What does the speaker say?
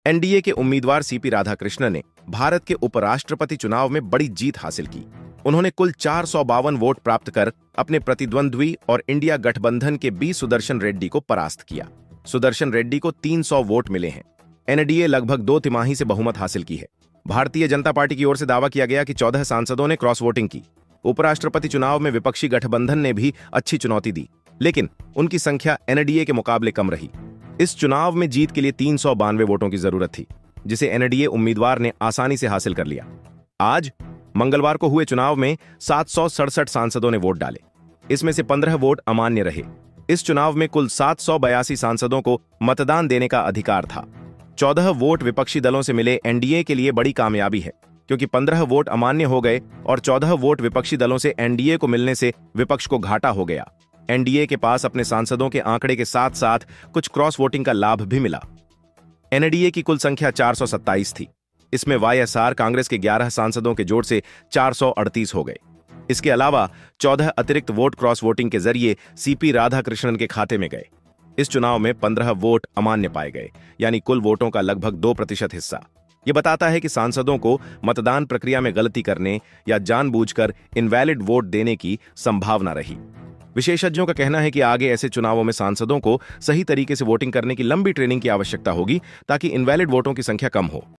NDA के उम्मीदवार CP Radhakrishnan ने भारत के उपराष्ट्रपति चुनाव में बड़ी जीत हासिल की। उन्होंने कुल 452 वोट प्राप्त कर अपने प्रतिद्वंद्वी और इंडिया गठबंधन के बी सुदर्शन रेड्डी को परास्त किया। सुदर्शन रेड्डी को 300 वोट मिले हैं। एनडीए लगभग 2 तिमाही से बहुमत हासिल की है। भारतीय जनता पार्टी की ओर से दावा किया गया कि 14 सांसदों ने क्रॉस वोटिंग की। उपराष्ट्रपति चुनाव में विपक्षी गठबंधन ने भी अच्छी चुनौती दी, लेकिन उनकी संख्या एनडीए के मुकाबले कम रही। इस चुनाव में जीत के लिए 392 वोटों की जरूरत थी, जिसे एनडीए उम्मीदवार ने आसानी से हासिल कर लिया। आज मंगलवार को हुए चुनाव में 767 सांसदों ने वोट डाले। इसमें से 15 वोट अमान्य रहे। इस चुनाव में कुल 782 सांसदों को मतदान देने का अधिकार था। 14 वोट विपक्षी दलों से मिले एनडीए के लिए बड़ी कामयाबी है, क्योंकि 15 वोट अमान्य हो गए और 14 वोट विपक्षी दलों से एनडीए को मिलने से विपक्ष को घाटा हो गया। एनडीए के पास अपने सांसदों के आंकड़े के साथ साथ कुछ क्रॉस वोटिंग का लाभ भी मिला। एनडीए की कुल संख्या 427 थी। इसमें वाईएसआर कांग्रेस के 11 सांसदों के जोड़ से 438 हो गए। इसके अलावा 14 अतिरिक्त वोट क्रॉस वोटिंग के जरिए सीपी राधाकृष्णन के खाते में गए। इस चुनाव में 15 वोट अमान्य पाए गए, यानी कुल वोटों का लगभग 2% हिस्सा। यह बताता है कि सांसदों को मतदान प्रक्रिया में गलती करने या जानबूझकर इनवैलिड वोट देने की संभावना रही। विशेषज्ञों का कहना है कि आगे ऐसे चुनावों में सांसदों को सही तरीके से वोटिंग करने की लंबी ट्रेनिंग की आवश्यकता होगी, ताकि इनवैलिड वोटों की संख्या कम हो।